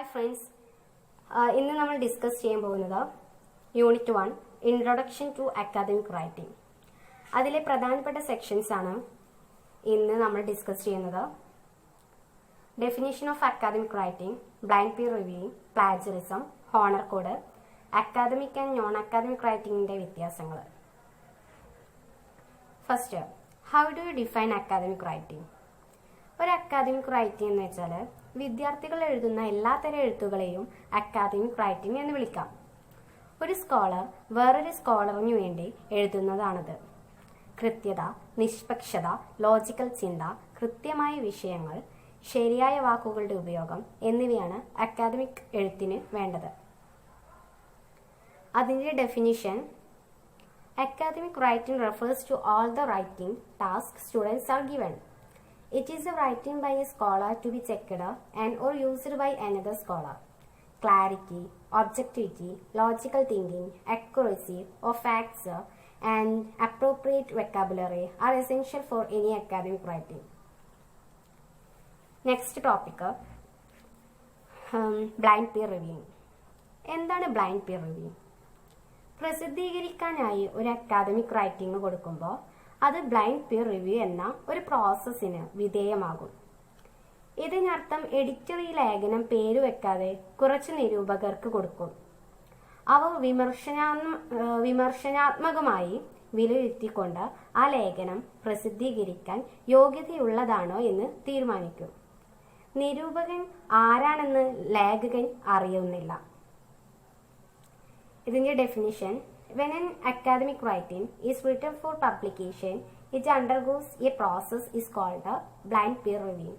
Hi friends, ഇന്ന് നമ്മൾ discuss ചെയ്യാൻ പോകുന്നത് unit 1 introduction to academic writing. അതിലെ പ്രധാനപ്പെട്ട സെക്ഷൻസ് ആണ് ഇന്ന് നമ്മൾ ഡിസ്കസ് ചെയ്യുന്നത്. Definition of academic writing, blind peer reviewing, plagiarism, honour code, academic and non academic റൈറ്റിംഗിന്റെ വ്യത്യാസങ്ങൾ. First, how do you define academic writing? ഒരു അക്കാദമിക് റൈറ്റിംഗ് എന്ന് വെച്ചാൽ വിദ്യാർത്ഥികൾ എഴുതുന്ന എല്ലാത്തരം എഴുത്തുകളെയും അക്കാദമിക് റൈറ്റിംഗ് എന്ന് വിളിക്കാം. ഒരു സ്കോളർ വേറൊരു സ്കോളറിനു വേണ്ടി എഴുതുന്നതാണത്. കൃത്യത, നിഷ്പക്ഷത, ലോജിക്കൽ ചിന്ത, കൃത്യമായ വിഷയങ്ങൾ, ശരിയായ വാക്കുകളുടെ ഉപയോഗം എന്നിവയാണ് അക്കാദമിക് എഴുത്തിന് വേണ്ടത്. അതിൻ്റെ definition: academic writing refers to all the writing tasks students are given. It is a writing by a scholar to be checked and or used by another scholar. Clarity, objectivity, logical thinking, accuracy of facts, and appropriate vocabulary are essential for any academic writing. Next topic, blind peer reviewing. എന്താണ് blind peer reviewing? പ്രസിദ്ധീകരിക്കാനായി ഒരു academic writing കൊടുക്കുമ്പോൾ അത് blind പീർ review എന്ന ഒരു പ്രോസസ്സിന് വിധേയമാകും. ഇതിനർത്ഥം editor ഈ ലേഖനം പേര് വെക്കാതെ കുറച്ച് നിരൂപകർക്ക് കൊടുക്കും. അവ വിമർശനാത്മകമായി വിലയിരുത്തിക്കൊണ്ട് ആ ലേഖനം പ്രസിദ്ധീകരിക്കാൻ യോഗ്യതയുള്ളതാണോ എന്ന് തീരുമാനിക്കും. നിരൂപകൻ ആരാണെന്ന് ലേഖകൻ അറിയുന്നില്ല. ഇതിന്റെ definition: when an academic writing is written for publication, it undergoes a process is called a blind peer review.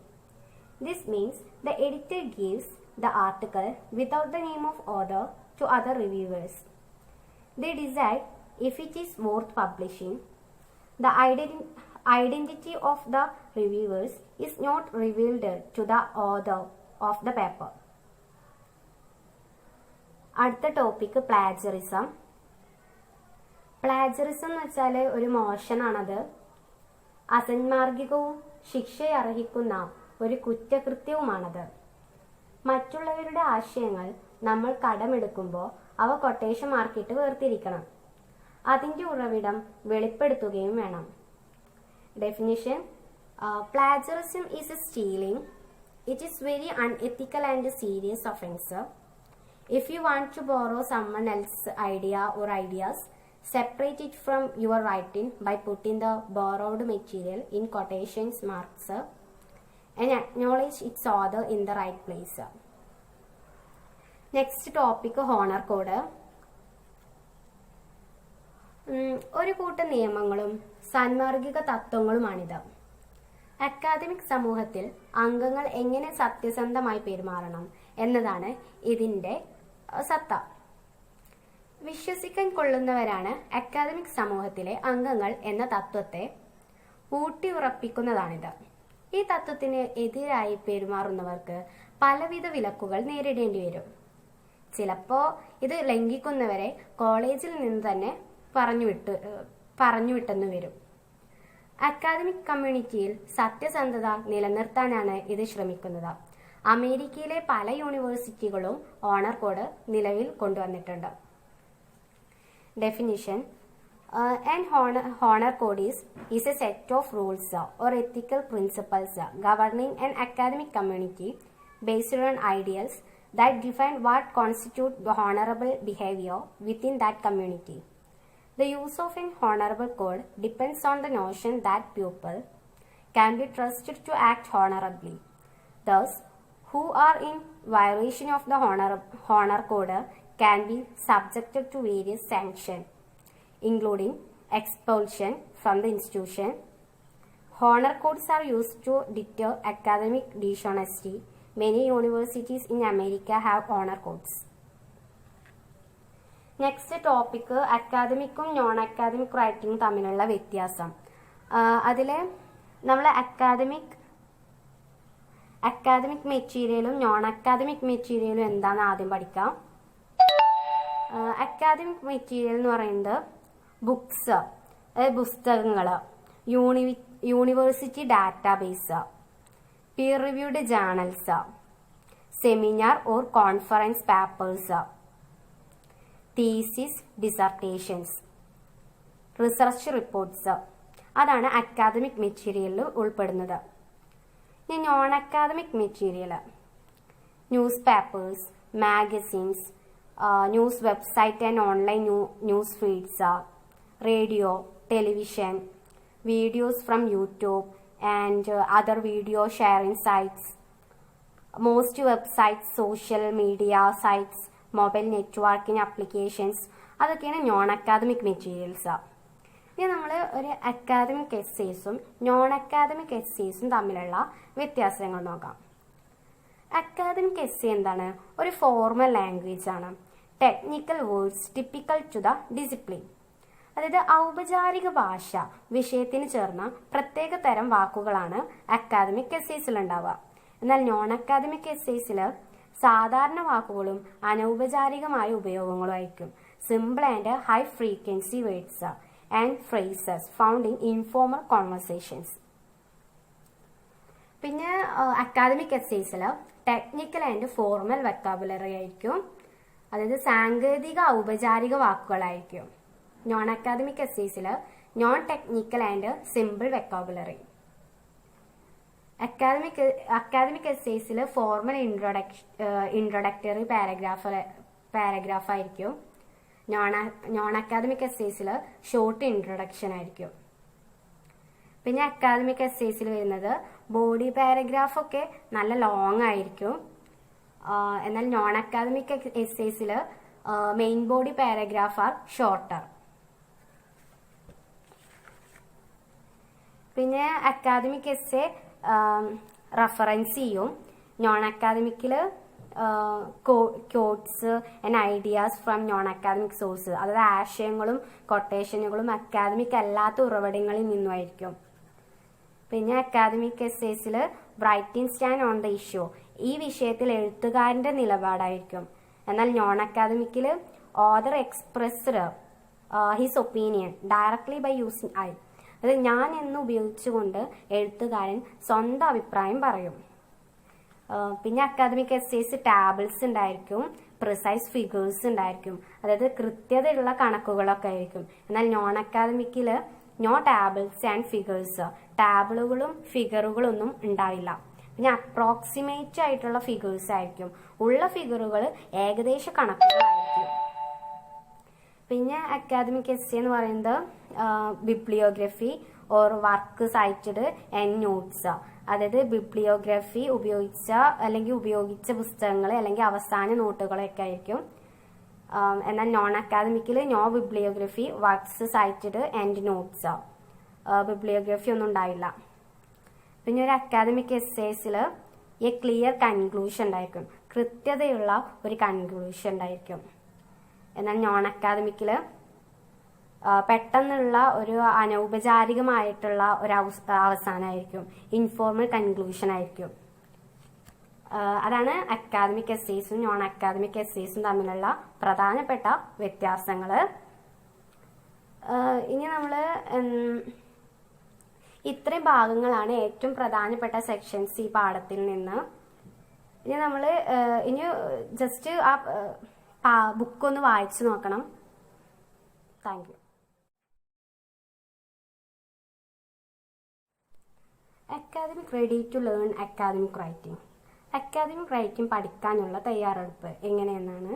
This means the editor gives the article without the name of author to other reviewers. They decide if it is worth publishing. The identity of the reviewers is not revealed to the author of the paper. അടുത്ത topic plagiarism. Plagiarism എന്ന് വെച്ചാൽ ഒരു മോഷനാണത്. അസന്മാർഗികവും ശിക്ഷയർഹിക്കുന്ന ഒരു കുറ്റകൃത്യവുമാണത്. മറ്റുള്ളവരുടെ ആശയങ്ങൾ നമ്മൾ കടമെടുക്കുമ്പോൾ അവ quotation മാർക്കിട്ട് വേർതിരിക്കണം. അതിൻ്റെ ഉറവിടം വെളിപ്പെടുത്തുകയും വേണം. Definition: plagiarism is A stealing. It is very unethical and serious offence. If you want to borrow someone else's idea or ideas, separate it from your writing by putting the borrowed material in quotations marks and acknowledge its author in the right place. Next topic, honour code. ഒരു കൂട്ടം നിയമങ്ങളും സാന്മാർഗിക തത്വങ്ങളുമാണിത്. Academic സമൂഹത്തിൽ അംഗങ്ങൾ എങ്ങനെ സത്യസന്ധമായി പെരുമാറണം എന്നതാണ് ഇതിൻ്റെ സത്ത. വിശ്വസിക്കാൻ കൊള്ളുന്നവരാണ് അക്കാദമിക് സമൂഹത്തിലെ അംഗങ്ങൾ എന്ന തത്വത്തെ ഊട്ടിയുറപ്പിക്കുന്നതാണിത്. ഈ തത്വത്തിന് എതിരായി പെരുമാറുന്നവർക്ക് പലവിധ വിലക്കുകൾ നേരിടേണ്ടി വരും. ചിലപ്പോൾ ഇത് ലംഘിക്കുന്നവരെ കോളേജിൽ നിന്ന് തന്നെ പറഞ്ഞു വിട്ടെന്ന് വരും. അക്കാദമിക് കമ്മ്യൂണിറ്റിയിൽ സത്യസന്ധത നിലനിർത്താനാണ് ഇത് ശ്രമിക്കുന്നത്. അമേരിക്കയിലെ പല യൂണിവേഴ്സിറ്റികളും ഓണർ കോഡ് നിലവിൽ കൊണ്ടുവന്നിട്ടുണ്ട്. Definition: an honor code is a set of rules or ethical principles governing an academic community based on ideals that define what constitutes honorable behavior within that community. The use of an honorable code depends on the notion that people can be trusted to act honorably. Thus, who are in violation of the honor code can be subjected to various sanctions, including expulsion from the institution. Honor codes are used to deter academic dishonesty. Many universities in America have honor codes. Next topic, അക്കാദമിക്കും non academic റൈറ്റിംഗും തമ്മിലുള്ള വ്യത്യാസം. അതിൽ നമ്മൾ academic മെറ്റീരിയലും non academic മെറ്റീരിയലും എന്താണെന്ന് ആദ്യം പഠിക്കാം. അക്കാദമിക് മെറ്റീരിയൽ എന്ന് പറയുന്നത് ബുക്സ്, പുസ്തകങ്ങൾ, university database, Peer reviewed journals, seminar or conference papers, thesis, dissertations, research reports. അതാണ് അക്കാദമിക് മെറ്റീരിയലിൽ ഉൾപ്പെടുന്നത്. ഇനി non academic material news papers, magazines, news website and online news feeds, radio, television, videos from YouTube and other video sharing sites, most websites, social media sites, mobile networking applications, അതൊക്കെയാണ് non academic materials. ഇനി നമ്മൾ ഒരു academic എസ്സേസും non academic എസ്സേസും തമ്മിലുള്ള വ്യത്യാസങ്ങൾ നോക്കാം. Academic essay എന്താണ്? ഒരു formal language ആണ്. Technical words typical to the discipline. അതായത് ഔപചാരിക ഭാഷ വിഷയത്തിന് ചേർന്ന പ്രത്യേക തരം വാക്കുകളാണ് അക്കാദമിക് എസ്സേസിൽ ഉണ്ടാവുക. എന്നാൽ നോൺ അക്കാദമിക് എസ്സേസിൽ സാധാരണ വാക്കുകളും അനൗപചാരികമായ ഉപയോഗങ്ങളും ആയിരിക്കും. Simple and high frequency words and phrases found in informal conversations. പിന്നെ അക്കാദമിക് എസ്സേസിൽ ടെക്നിക്കൽ ആൻഡ് ഫോർമൽ വെക്കാബുലറി ആയിരിക്കും. അതായത് സാങ്കേതിക ഔപചാരിക വാക്കുകളായിരിക്കും. നോൺ അക്കാദമിക് എസ്സേസിൽ non technical and simple vocabulary. Academic എസ്സേസിൽ ഫോർമൽ ഇൻട്രൊഡക്ടറി പാരഗ്രാഫ് ആയിരിക്കും. നോൺ അക്കാദമിക് എസ്സേസിൽ ഷോർട്ട് ഇൻട്രൊഡക്ഷൻ ആയിരിക്കും. പിന്നെ അക്കാദമിക് എസ്സേസിൽ വരുന്നത് ബോഡി പാരഗ്രാഫ് ഒക്കെ നല്ല ലോങ് ആയിരിക്കും. എന്നാൽ നോൺ അക്കാദമിക് എസ്സേസിൽ main body paragraph are shorter. പിന്നെ അക്കാദമിക് എസ്സേ റഫറൻസ് ചെയ്യും. നോൺ അക്കാദമിക്കിൽ quotes and ideas from non academic source, അതായത് ആശയങ്ങളും കൊട്ടേഷനുകളും അക്കാദമിക് അല്ലാത്ത ഉറവിടങ്ങളിൽ നിന്നുമായിരിക്കും. പിന്നെ അക്കാദമിക് എസ്സേസിൽ writing stand on the issue, ഈ വിഷയത്തിൽ എഴുത്തുകാരന്റെ നിലപാടായിരിക്കും. എന്നാൽ നോൺ അക്കാദമിക്കിൽ author expressed his opinion directly by using I, അത് ഞാൻ എന്ന് ഉപയോഗിച്ചുകൊണ്ട് എഴുത്തുകാരൻ സ്വന്തം അഭിപ്രായം പറയും. പിന്നെ അക്കാദമിക് എസ്സേസ് ടാബിൾസ് ഉണ്ടായിരിക്കും, പ്രിസൈസ് ഫിഗേഴ്സ് ഉണ്ടായിരിക്കും, അതായത് കൃത്യതയുള്ള കണക്കുകളൊക്കെ ആയിരിക്കും. എന്നാൽ നോൺ അക്കാദമിക്കിൽ നോ ടാബിൾസ് ആൻഡ് ഫിഗേഴ്സ്, ടാബിളുകളും ഫിഗറുകളൊന്നും ഉണ്ടാവില്ല. പിന്നെ അപ്രോക്സിമേറ്റ് ആയിട്ടുള്ള ഫിഗേഴ്സ് ആയിരിക്കും. ഉള്ള ഫിഗറുകൾ ഏകദേശ കണക്കുകളായിരിക്കും. പിന്നെ അക്കാദമിക് എസ്സേ എന്ന് പറയുന്നത് bibliography or work cited and notes, അതായത് ബിബ്ലിയോഗ്രഫി ഉപയോഗിച്ച പുസ്തകങ്ങൾ അല്ലെങ്കിൽ അവസാന നോട്ടുകളൊക്കെ ആയിരിക്കും. എന്നാൽ നോൺ അക്കാദമിക്കിൽ no bibliography, works cited and notes, bibliography ഒന്നും ഉണ്ടാവില്ല. പിന്നെ ഒരു അക്കാദമിക് എസ്സേസിൽ എ ക്ലിയർ കൺക്ലൂഷൻ ഉണ്ടായിരിക്കും, കൃത്യതയുള്ള ഒരു കൺക്ലൂഷൻ ഉണ്ടായിരിക്കും. എന്നാൽ നോൺ അക്കാദമിക്കിൽ പെട്ടെന്നുള്ള ഒരു അനൗപചാരികമായിട്ടുള്ള ഒരു അവസാനമായിരിക്കും, ഇൻഫോർമൽ കൺക്ലൂഷൻ ആയിരിക്കും. അതാണ് അക്കാദമിക് എസ്സേസും നോൺ അക്കാദമിക് എസ്സേസും തമ്മിലുള്ള പ്രധാനപ്പെട്ട വ്യത്യാസങ്ങൾ. ഇനി നമ്മൾ ഇത്രയും ഭാഗങ്ങളാണ് ഏറ്റവും പ്രധാനപ്പെട്ട സെക്ഷൻസ് ഈ പാഠത്തിൽ നിന്ന്. ഇനി നമ്മൾ ജസ്റ്റ് ആ ബുക്കൊന്ന് വായിച്ചു നോക്കണം. Thank you. Academic ready to learn academic writing. Academic writing പഠിക്കാനുള്ള തയ്യാറെടുപ്പ് എങ്ങനെയെന്നാണ്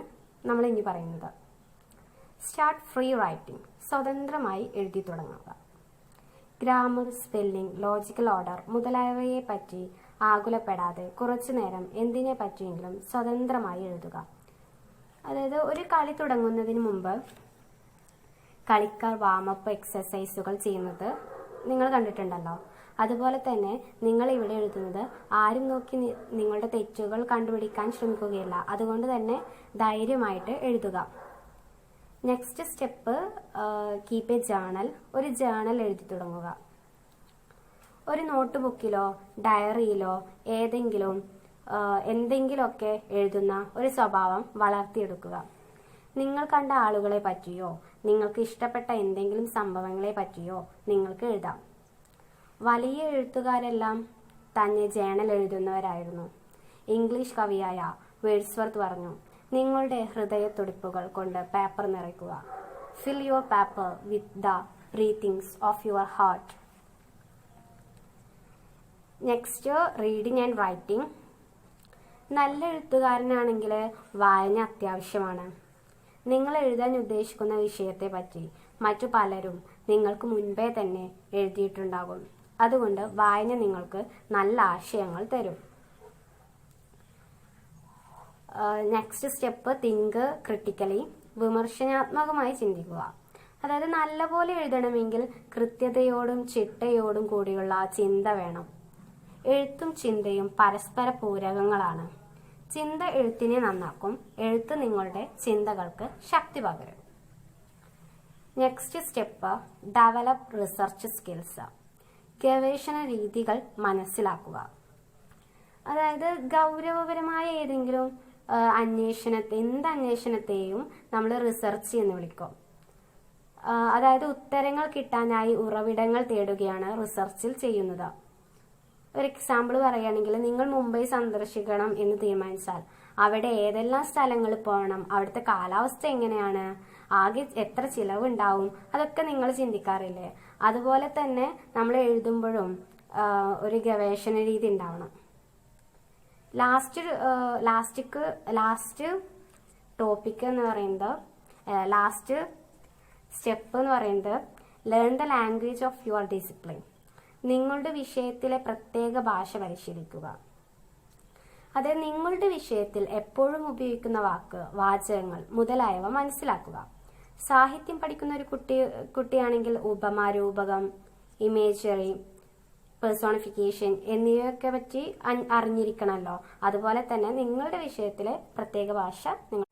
നമ്മൾ ഇനി പറയുന്നത്. സ്റ്റാർട്ട് ഫ്രീ റൈറ്റിംഗ്, സ്വതന്ത്രമായി എഴുതി തുടങ്ങുക. ഗ്രാമർ, സ്പെല്ലിംഗ്, ലോജിക്കൽ ഓർഡർ മുതലായവയെ പറ്റി ആകുലപ്പെടാതെ കുറച്ചു നേരം എന്തിനെ പറ്റിയെങ്കിലും സ്വതന്ത്രമായി എഴുതുക. അതായത് ഒരു കളി തുടങ്ങുന്നതിന് മുമ്പ് കളിക്കാർ വാമപ്പ് എക്സസൈസുകൾ ചെയ്യുന്നത് നിങ്ങൾ കണ്ടിട്ടുണ്ടല്ലോ. അതുപോലെ തന്നെ നിങ്ങൾ ഇവിടെ എഴുതുന്നത് ആരും നോക്കി നിങ്ങളുടെ തെറ്റുകൾ കണ്ടുപിടിക്കാൻ ശ്രമിക്കുകയില്ല. അതുകൊണ്ട് തന്നെ ധൈര്യമായിട്ട് എഴുതുക. Next step, keep A journal. ഒരു ജേണൽ എഴുതി തുടങ്ങുക. ഒരു നോട്ട് ബുക്കിലോ ഡയറിയിലോ എന്തെങ്കിലുമൊക്കെ എഴുതുന്ന ഒരു സ്വഭാവം വളർത്തിയെടുക്കുക. നിങ്ങൾ കണ്ട ആളുകളെ പറ്റിയോ നിങ്ങൾക്ക് ഇഷ്ടപ്പെട്ട എന്തെങ്കിലും സംഭവങ്ങളെ പറ്റിയോ നിങ്ങൾക്ക് എഴുതാം. വലിയ എഴുത്തുകാരെല്ലാം തന്നെ ജേണൽ എഴുതുന്നവരായിരുന്നു. ഇംഗ്ലീഷ് കവിയായ വേഡ്സ്വർത്ത് പറഞ്ഞു, നിങ്ങളുടെ ഹൃദയത്തുടിപ്പുകൾ കൊണ്ട് പേപ്പർ നിറയ്ക്കുക. Fill your paper with the breathings of your heart. Next, reading and writing. നല്ല എഴുത്തുകാരനാണെങ്കിൽ വായന അത്യാവശ്യമാണ്. നിങ്ങൾ എഴുതാൻ ഉദ്ദേശിക്കുന്ന വിഷയത്തെ പറ്റി മറ്റു പലരും നിങ്ങൾക്ക് മുൻപേ തന്നെ എഴുതിയിട്ടുണ്ടാകും. അതുകൊണ്ട് വായന നിങ്ങൾക്ക് നല്ല ആശയങ്ങൾ തരും. Next step, think critically. വിമർശനാത്മകമായി ചിന്തിക്കുക. അതായത് നല്ലപോലെ എഴുതണമെങ്കിൽ കൃത്യതയോടും ചിട്ടയോടും കൂടിയുള്ള ചിന്ത വേണം. എഴുത്തും ചിന്തയും പരസ്പര പൂരകങ്ങളാണ്. ചിന്ത എഴുത്തിനെ നന്നാക്കും, എഴുത്ത് നിങ്ങളുടെ ചിന്തകൾക്ക് ശക്തി പകരും. Next step, develop research skills. ഗവേഷണ രീതികൾ മനസ്സിലാക്കുക. അതായത് ഗൗരവപരമായ ഏതെങ്കിലും എന്ത് അന്വേഷണത്തെയും നമ്മൾ റിസർച്ച് എന്ന് വിളിക്കും. അതായത് ഉത്തരങ്ങൾ കിട്ടാനായി ഉറവിടങ്ങൾ തേടുകയാണ് റിസർച്ചിൽ ചെയ്യുന്നത്. ഒരു എക്സാമ്പിൾ പറയുകയാണെങ്കിൽ, നിങ്ങൾ മുംബൈ സന്ദർശിക്കണം എന്ന് തീരുമാനിച്ചാൽ അവിടെ ഏതെല്ലാം സ്ഥലങ്ങളിൽ പോകണം, അവിടുത്തെ കാലാവസ്ഥ എങ്ങനെയാണ്, ആകെ എത്ര ചിലവുണ്ടാവും, അതൊക്കെ നിങ്ങൾ ചിന്തിക്കാറില്ലേ? അതുപോലെ തന്നെ നമ്മൾ എഴുതുമ്പോഴും ഒരു ഗവേഷണ രീതി ഉണ്ടാവണം. ലാസ്റ്റ് ടോപ്പിക് എന്ന് പറയുന്നത്, ലാസ്റ്റ് സ്റ്റെപ്പ് എന്ന് പറയുന്നത്, learn the language of your discipline. നിങ്ങളുടെ വിഷയത്തിലെ പ്രത്യേക ഭാഷ പരിശീലിക്കുക. അതായത് നിങ്ങളുടെ വിഷയത്തിൽ എപ്പോഴും ഉപയോഗിക്കുന്ന വാചകങ്ങൾ മുതലായവ മനസ്സിലാക്കുക. സാഹിത്യം പഠിക്കുന്ന ഒരു കുട്ടിയാണെങ്കിൽ ഉപമ, രൂപകം, ഇമേജറി, പേഴ്സോണിഫിക്കേഷൻ എന്നിവയൊക്കെ പറ്റി അറിഞ്ഞിരിക്കണമല്ലോ. അതുപോലെ തന്നെ നിങ്ങളുടെ വിഷയത്തിലെ പ്രത്യേക ഭാഷ നിങ്ങൾ